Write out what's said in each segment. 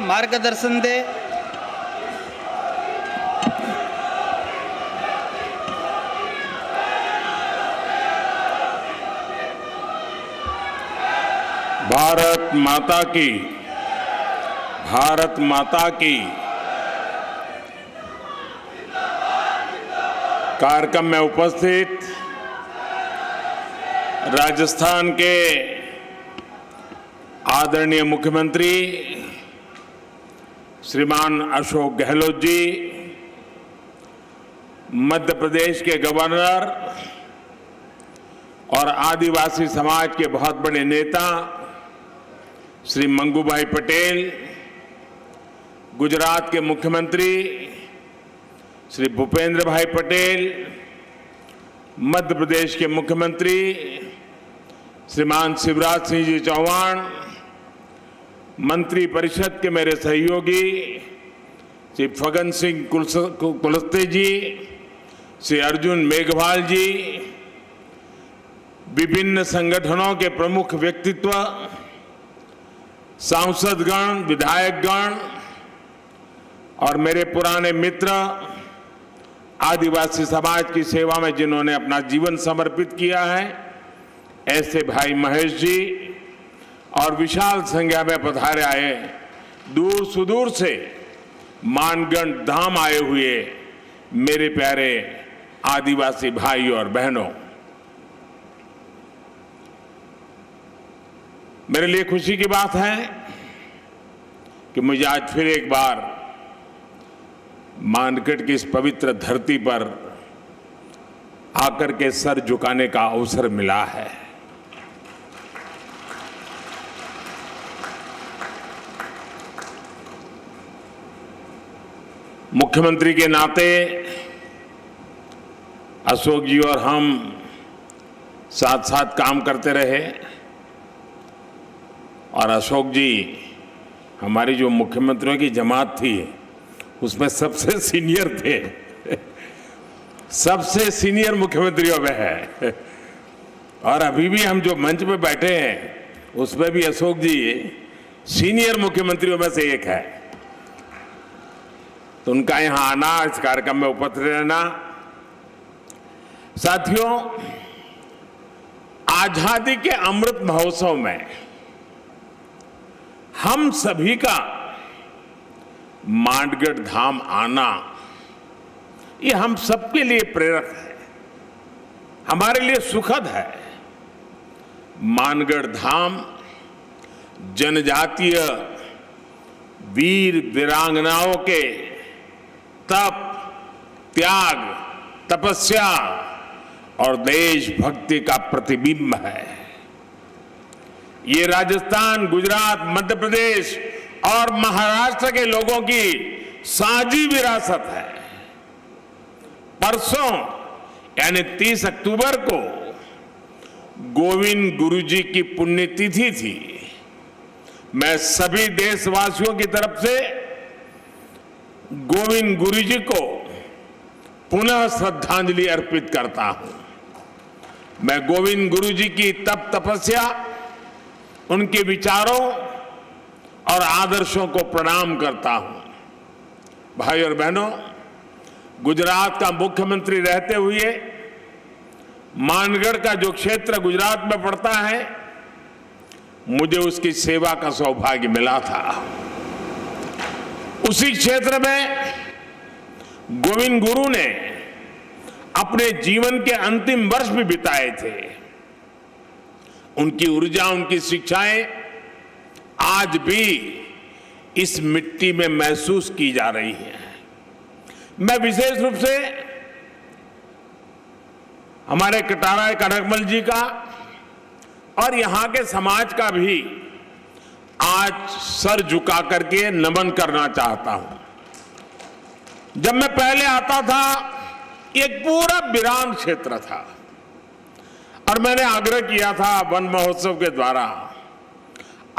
मार्गदर्शन दे। भारत माता की, भारत माता की। कार्यक्रम में उपस्थित राजस्थान के आदरणीय मुख्यमंत्री श्रीमान अशोक गहलोत जी, मध्य प्रदेश के गवर्नर और आदिवासी समाज के बहुत बड़े नेता श्री मंगूभाई पटेल, गुजरात के मुख्यमंत्री श्री भूपेंद्र भाई पटेल, मध्य प्रदेश के मुख्यमंत्री श्रीमान शिवराज सिंह जी चौहान, मंत्री परिषद के मेरे सहयोगी श्री फग्गन सिंह कुलस्ते जी, श्री अर्जुन मेघवाल जी, विभिन्न संगठनों के प्रमुख व्यक्तित्व, सांसदगण, विधायकगण और मेरे पुराने मित्र, आदिवासी समाज की सेवा में जिन्होंने अपना जीवन समर्पित किया है, ऐसे भाई महेश जी और विशाल संख्या में पधारे आए, दूर सुदूर से मानगढ़ धाम आए हुए मेरे प्यारे आदिवासी भाई और बहनों, मेरे लिए खुशी की बात है कि मुझे आज फिर एक बार मानगढ़ की इस पवित्र धरती पर आकर के सर झुकाने का अवसर मिला है। मुख्यमंत्री के नाते अशोक जी और हम साथ साथ काम करते रहे और अशोक जी हमारी जो मुख्यमंत्रियों की जमात थी उसमें सबसे सीनियर थे, सबसे सीनियर मुख्यमंत्रियों में है। और अभी भी हम जो मंच पे बैठे हैं उसमें भी अशोक जी सीनियर मुख्यमंत्रियों में से एक है। तो उनका यहां आना, इस कार्यक्रम में उपस्थित रहना। साथियों, आजादी के अमृत महोत्सव में हम सभी का मानगढ़ धाम आना, ये हम सबके लिए प्रेरक है, हमारे लिए सुखद है। मानगढ़ धाम जनजातीय वीर वीरांगनाओं के तप, त्याग, तपस्या और देशभक्ति का प्रतिबिंब है। ये राजस्थान, गुजरात, मध्य प्रदेश और महाराष्ट्र के लोगों की साझी विरासत है। परसों यानी 30 अक्टूबर को गोविंद गुरु जी की पुण्यतिथि थी। मैं सभी देशवासियों की तरफ से गोविंद गुरु जी को पुनः श्रद्धांजलि अर्पित करता हूं। मैं गोविंद गुरु जी की तप तपस्या, उनके विचारों और आदर्शों को प्रणाम करता हूं। भाई और बहनों, गुजरात का मुख्यमंत्री रहते हुए मानगढ़ का जो क्षेत्र गुजरात में पड़ता है, मुझे उसकी सेवा का सौभाग्य मिला था। उसी क्षेत्र में गोविंद गुरु ने अपने जीवन के अंतिम वर्ष भी बिताए थे। उनकी ऊर्जा, उनकी शिक्षाएं आज भी इस मिट्टी में महसूस की जा रही हैं। मैं विशेष रूप से हमारे कटारा कनकमल जी का और यहां के समाज का भी आज सर झुका करके नमन करना चाहता हूं। जब मैं पहले आता था, एक पूरा वीरान क्षेत्र था और मैंने आग्रह किया था वन महोत्सव के द्वारा।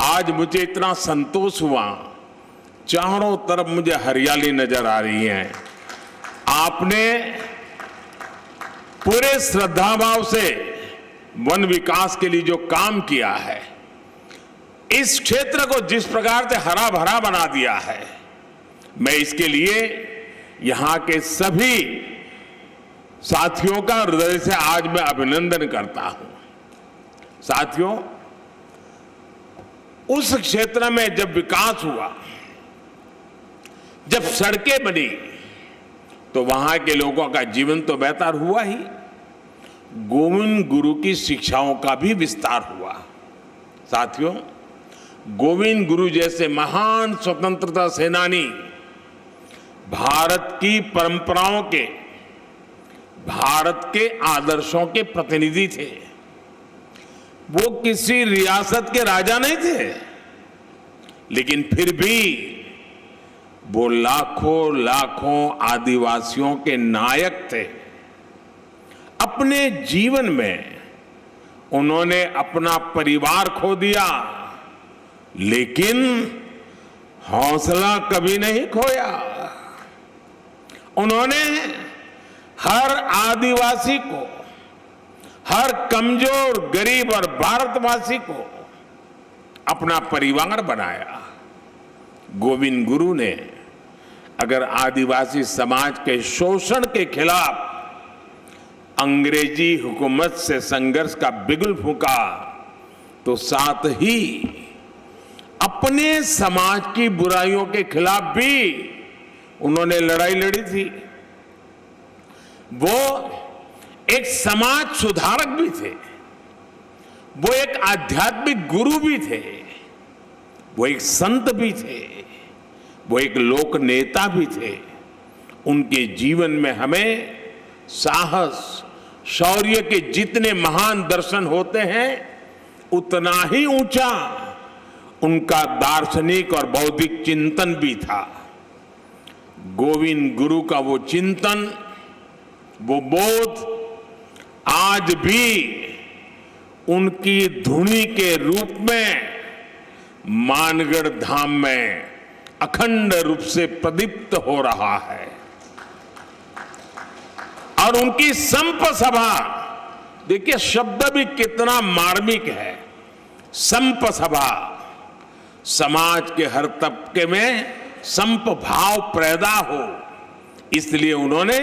आज मुझे इतना संतोष हुआ, चारों तरफ मुझे हरियाली नजर आ रही है। आपने पूरे श्रद्धाभाव से वन विकास के लिए जो काम किया है, इस क्षेत्र को जिस प्रकार से हरा भरा बना दिया है, मैं इसके लिए यहां के सभी साथियों का हृदय से आज मैं अभिनंदन करता हूं। साथियों, उस क्षेत्र में जब विकास हुआ, जब सड़कें बनी, तो वहां के लोगों का जीवन तो बेहतर हुआ ही, गोविंद गुरु की शिक्षाओं का भी विस्तार हुआ। साथियों, गोविंद गुरु जैसे महान स्वतंत्रता सेनानी भारत की परंपराओं के, भारत के आदर्शों के प्रतिनिधि थे। वो किसी रियासत के राजा नहीं थे, लेकिन फिर भी वो लाखों लाखों आदिवासियों के नायक थे। अपने जीवन में उन्होंने अपना परिवार खो दिया, लेकिन हौसला कभी नहीं खोया। उन्होंने हर आदिवासी को, हर कमजोर, गरीब और भारतवासी को अपना परिवार बनाया। गोविंद गुरु ने अगर आदिवासी समाज के शोषण के खिलाफ अंग्रेजी हुकूमत से संघर्ष का बिगुल फूंका, तो साथ ही अपने समाज की बुराइयों के खिलाफ भी उन्होंने लड़ाई लड़ी थी। वो एक समाज सुधारक भी थे, वो एक आध्यात्मिक गुरु भी थे, वो एक संत भी थे, वो एक लोक नेता भी थे। उनके जीवन में हमें साहस, शौर्य के जितने महान दर्शन होते हैं, उतना ही ऊंचा उनका दार्शनिक और बौद्धिक चिंतन भी था। गोविंद गुरु का वो चिंतन, वो बोध आज भी उनकी धुनी के रूप में मानगढ़ धाम में अखंड रूप से प्रदीप्त हो रहा है। और उनकी संप सभा, देखिए शब्द भी कितना मार्मिक है। संप सभा, समाज के हर तबके में संप भाव पैदा हो, इसलिए उन्होंने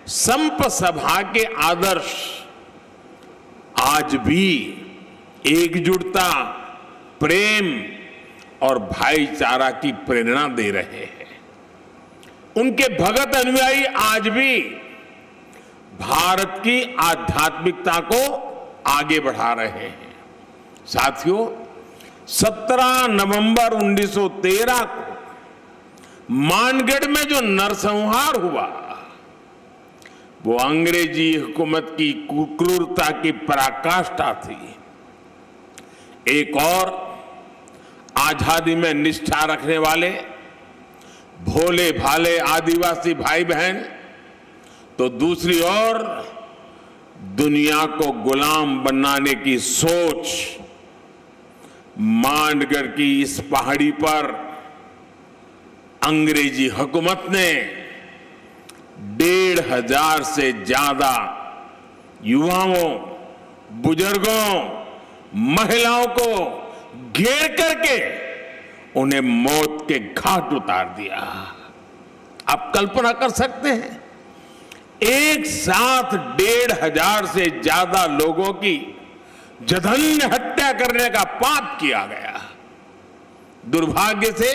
संप सभा के आदर्श आज भी एकजुटता, प्रेम और भाईचारा की प्रेरणा दे रहे हैं। उनके भगत अनुयायी आज भी भारत की आध्यात्मिकता को आगे बढ़ा रहे हैं। साथियों, 17 नवंबर 1913 को मानगढ़ में जो नरसंहार हुआ, वो अंग्रेजी हुकूमत की क्रूरता की पराकाष्ठा थी। एक और आजादी में निष्ठा रखने वाले भोले भाले आदिवासी भाई बहन, तो दूसरी ओर दुनिया को गुलाम बनाने की सोच। मानगढ़ की इस पहाड़ी पर अंग्रेजी हुकूमत ने 1,500 से ज्यादा युवाओं, बुजुर्गों, महिलाओं को घेर करके उन्हें मौत के घाट उतार दिया। आप कल्पना कर सकते हैं, एक साथ 1,500 से ज्यादा लोगों की जघन्य हत्या करने का पाप किया गया। दुर्भाग्य से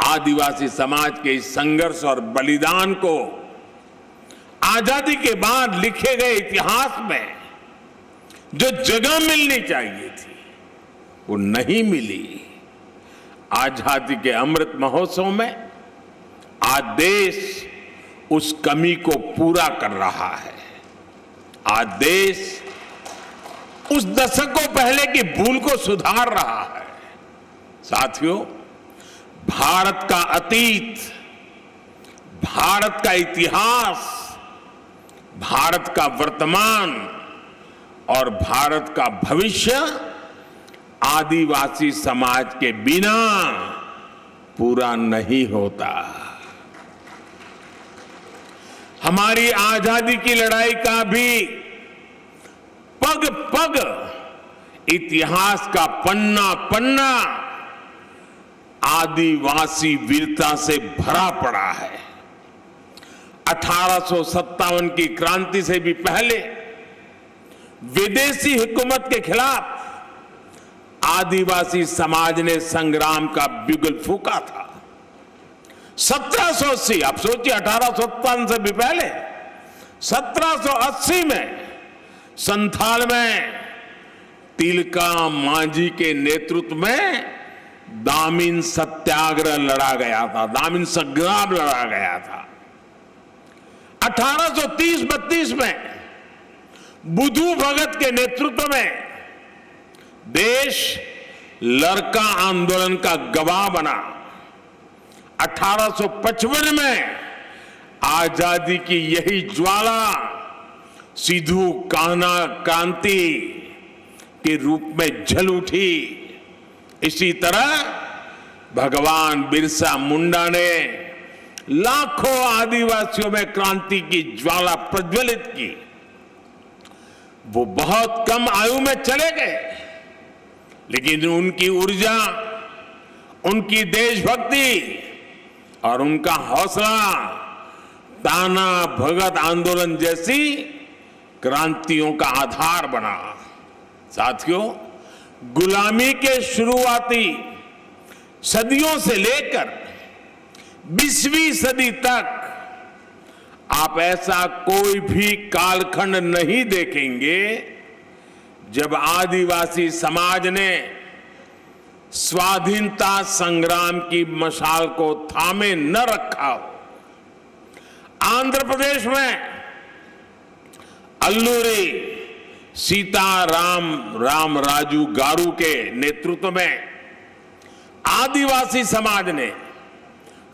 आदिवासी समाज के इस संघर्ष और बलिदान को आजादी के बाद लिखे गए इतिहास में जो जगह मिलनी चाहिए थी, वो नहीं मिली। आजादी के अमृत महोत्सव में आज देश उस कमी को पूरा कर रहा है। आज देश उस दशकों पहले की भूल को सुधार रहा है। साथियों, भारत का अतीत, भारत का इतिहास, भारत का वर्तमान और भारत का भविष्य आदिवासी समाज के बिना पूरा नहीं होता। हमारी आजादी की लड़ाई का भी पग पग इतिहास का पन्ना पन्ना आदिवासी वीरता से भरा पड़ा है। 1857 की क्रांति से भी पहले विदेशी हुकूमत के खिलाफ आदिवासी समाज ने संग्राम का बिगुल फूंका था। 1780, आप सोचिए 1857 से भी पहले 1780 में संथाल में तिलका मांझी के नेतृत्व में दामिन सत्याग्रह लड़ा गया था, दामिन संग्राम लड़ा गया था। 1830-32 में बुधू भगत के नेतृत्व में देश लरका आंदोलन का गवाह बना। 1855 में आजादी की यही ज्वाला सिद्धू कान्हा क्रांति के रूप में जल उठी। इसी तरह भगवान बिरसा मुंडा ने लाखों आदिवासियों में क्रांति की ज्वाला प्रज्वलित की। वो बहुत कम आयु में चले गए, लेकिन उनकी ऊर्जा, उनकी देशभक्ति और उनका हौसला ताना भगत आंदोलन जैसी क्रांतियों का आधार बना। साथियों, गुलामी के शुरुआती सदियों से लेकर 20वीं सदी तक आप ऐसा कोई भी कालखंड नहीं देखेंगे जब आदिवासी समाज ने स्वाधीनता संग्राम की मशाल को थामे न रखा हो। आंध्र प्रदेश में अल्लूरी सीताराम राजू गारू के नेतृत्व में आदिवासी समाज ने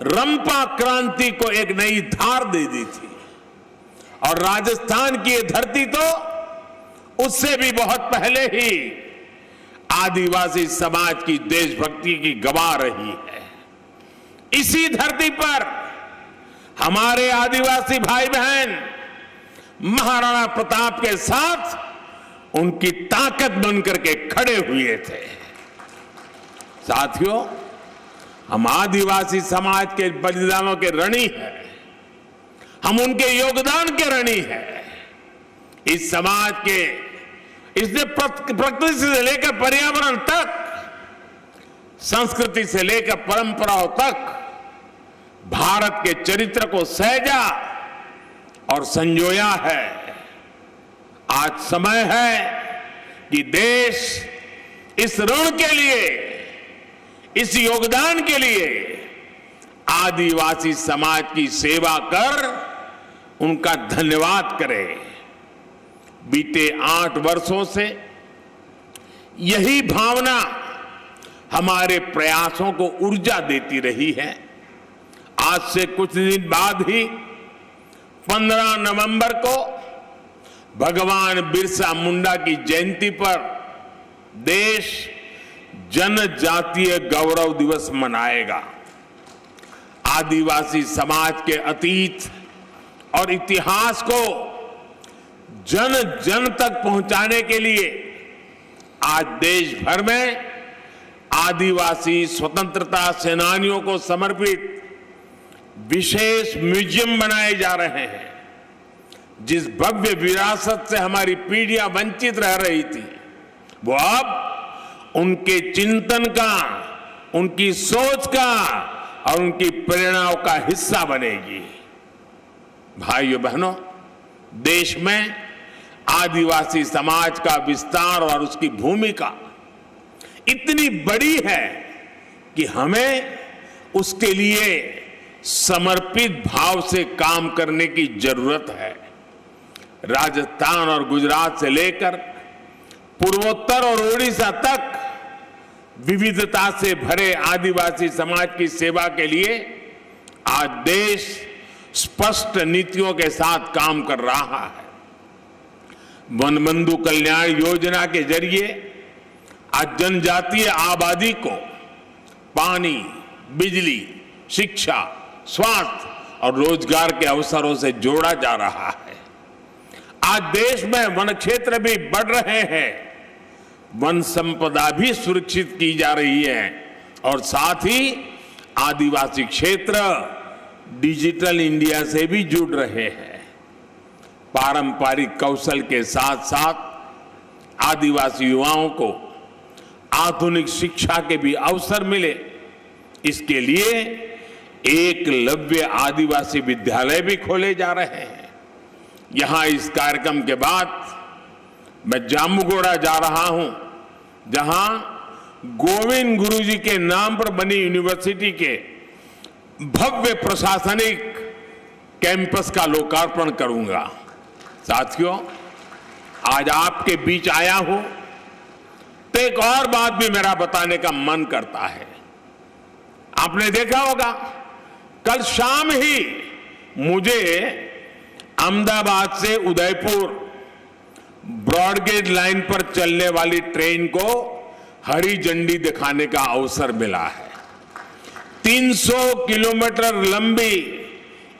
रंपा क्रांति को एक नई धार दे दी थी, और राजस्थान की ये धरती तो उससे भी बहुत पहले ही आदिवासी समाज की देशभक्ति की गवाह रही है। इसी धरती पर हमारे आदिवासी भाई बहन महाराणा प्रताप के साथ उनकी ताकत बनकर के खड़े हुए थे। साथियों, हम आदिवासी समाज के बलिदानों के ऋणी हैं, हम उनके योगदान के ऋणी हैं। इस समाज के, इसने प्रकृति से लेकर पर्यावरण तक, संस्कृति से लेकर परंपराओं तक भारत के चरित्र को सहेजा और संजोया है। आज समय है कि देश इस ऋण के लिए, इस योगदान के लिए आदिवासी समाज की सेवा कर उनका धन्यवाद करे। बीते 8 वर्षों से यही भावना हमारे प्रयासों को ऊर्जा देती रही है। आज से कुछ दिन बाद ही 15 नवंबर को भगवान बिरसा मुंडा की जयंती पर देश जनजातीय गौरव दिवस मनाएगा। आदिवासी समाज के अतीत और इतिहास को जन जन तक पहुंचाने के लिए आज देश भर में आदिवासी स्वतंत्रता सेनानियों को समर्पित विशेष म्यूजियम बनाए जा रहे हैं। जिस भव्य विरासत से हमारी पीढ़ियां वंचित रह रही थी, वो अब उनके चिंतन का, उनकी सोच का और उनकी प्रेरणाओं का हिस्सा बनेगी। भाइयों बहनों, देश में आदिवासी समाज का विस्तार और उसकी भूमिका इतनी बड़ी है कि हमें उसके लिए समर्पित भाव से काम करने की जरूरत है। राजस्थान और गुजरात से लेकर पूर्वोत्तर और ओडिशा तक विविधता से भरे आदिवासी समाज की सेवा के लिए आज देश स्पष्ट नीतियों के साथ काम कर रहा है। वनबंधु कल्याण योजना के जरिए आज जनजातीय आबादी को पानी, बिजली, शिक्षा, स्वास्थ्य और रोजगार के अवसरों से जोड़ा जा रहा है। आज देश में वन क्षेत्र भी बढ़ रहे हैं। वन संपदा भी सुरक्षित की जा रही है और साथ ही आदिवासी क्षेत्र डिजिटल इंडिया से भी जुड़ रहे हैं। पारंपरिक कौशल के साथ साथ आदिवासी युवाओं को आधुनिक शिक्षा के भी अवसर मिले, इसके लिए एकलव्य आदिवासी विद्यालय भी खोले जा रहे हैं। यहां इस कार्यक्रम के बाद मैं जामुगोड़ा जा रहा हूं, जहां गोविंद गुरुजी के नाम पर बनी यूनिवर्सिटी के भव्य प्रशासनिक कैंपस का लोकार्पण करूंगा। साथियों, आज आपके बीच आया हूं तो एक और बात भी मेरा बताने का मन करता है। आपने देखा होगा, कल शाम ही मुझे अहमदाबाद से उदयपुर ब्रॉडगेज लाइन पर चलने वाली ट्रेन को हरी झंडी दिखाने का अवसर मिला है। 300 किलोमीटर लंबी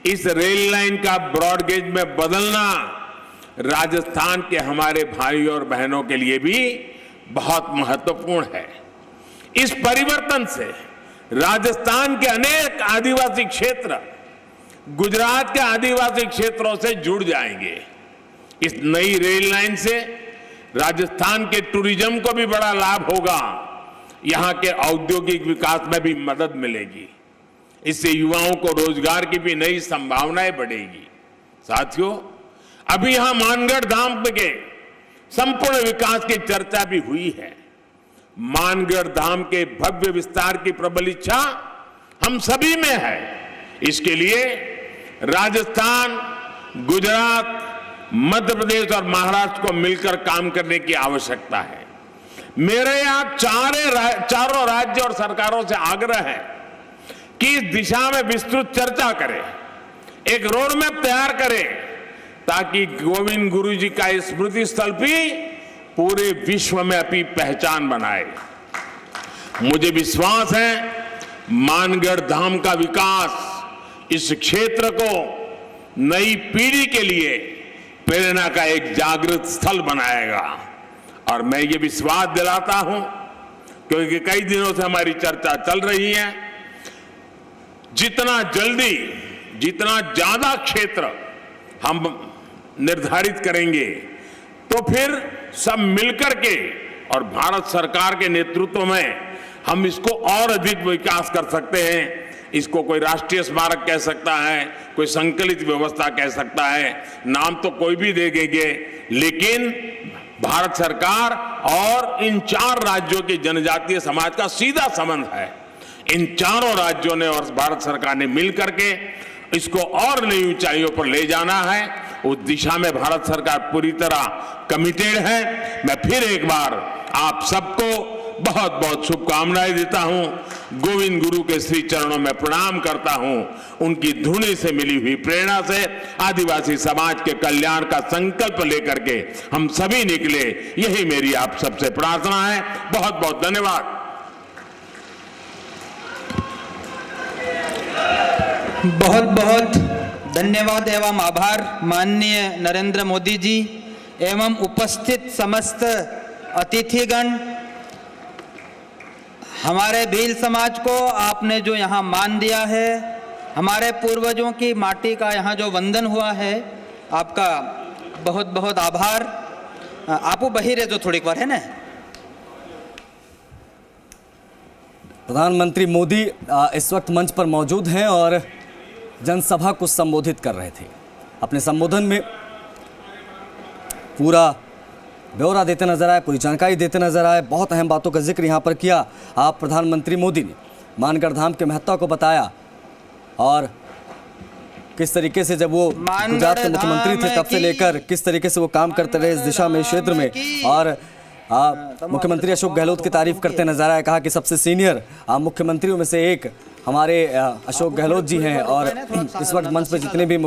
इस रेल लाइन का ब्रॉडगेज में बदलना राजस्थान के हमारे भाइयों और बहनों के लिए भी बहुत महत्वपूर्ण है। इस परिवर्तन से राजस्थान के अनेक आदिवासी क्षेत्र गुजरात के आदिवासी क्षेत्रों से जुड़ जाएंगे। इस नई रेल लाइन से राजस्थान के टूरिज्म को भी बड़ा लाभ होगा, यहां के औद्योगिक विकास में भी मदद मिलेगी। इससे युवाओं को रोजगार की भी नई संभावनाएं बढ़ेगी। साथियों, अभी यहां मानगढ़ धाम के संपूर्ण विकास की चर्चा भी हुई है। मानगढ़ धाम के भव्य विस्तार की प्रबल इच्छा हम सभी में है। इसके लिए राजस्थान, गुजरात, मध्य प्रदेश और महाराष्ट्र को मिलकर काम करने की आवश्यकता है। मेरे यहां चारों राज्य और सरकारों से आग्रह है कि इस दिशा में विस्तृत चर्चा करें, एक रोड मैप तैयार करें, ताकि गोविंद गुरुजी का स्मृति स्थल भी पूरे विश्व में अपनी पहचान बनाए। मुझे विश्वास है मानगढ़ धाम का विकास इस क्षेत्र को नई पीढ़ी के लिए प्रेरणा का एक जागृत स्थल बनाएगा। और मैं ये विश्वास दिलाता हूं, क्योंकि कई दिनों से हमारी चर्चा चल रही है, जितना जल्दी, जितना ज्यादा क्षेत्र हम निर्धारित करेंगे, तो फिर सब मिलकर के और भारत सरकार के नेतृत्व में हम इसको और अधिक विकास कर सकते हैं। इसको कोई राष्ट्रीय स्मारक कह सकता है, कोई संकलित व्यवस्था कह सकता है, नाम तो कोई भी दे देंगे, लेकिन भारत सरकार और इन 4 राज्यों के जनजातीय समाज का सीधा संबंध है। इन चारों राज्यों ने और भारत सरकार ने मिलकर के इसको और नई ऊंचाइयों पर ले जाना है। उस दिशा में भारत सरकार पूरी तरह कमिटेड है। मैं फिर एक बार आप सबको बहुत बहुत शुभकामनाएं देता हूं। गोविंद गुरु के श्री चरणों में प्रणाम करता हूं। उनकी धुनी से मिली हुई प्रेरणा से आदिवासी समाज के कल्याण का संकल्प लेकर के हम सभी निकले, यही मेरी आप सबसे प्रार्थना है। बहुत बहुत धन्यवाद। बहुत बहुत धन्यवाद एवं आभार माननीय नरेंद्र मोदी जी एवं उपस्थित समस्त अतिथिगण। हमारे भील समाज को आपने जो यहाँ मान दिया है, हमारे पूर्वजों की माटी का यहाँ जो वंदन हुआ है, आपका बहुत बहुत आभार। आपू बहिरे जो थोड़ी बार है ना। प्रधानमंत्री मोदी इस वक्त मंच पर मौजूद हैं और जनसभा को संबोधित कर रहे थे। अपने संबोधन में पूरा ब्यौरा देते नजर आए, पूरी जानकारी देते नजर आए। बहुत अहम बातों का जिक्र यहाँ पर किया आप प्रधानमंत्री मोदी ने। मानगढ़ धाम के महत्व को बताया और किस तरीके से जब वो गुजरात के मुख्यमंत्री थे तब से लेकर किस तरीके से वो काम करते रहे इस दिशा में, इस क्षेत्र में। और मुख्यमंत्री अशोक गहलोत की तारीफ करते नजर आए, कहा कि सबसे सीनियर मुख्यमंत्रियों में से एक हमारे अशोक गहलोत जी हैं। और इस वक्त मंच पर जितने भी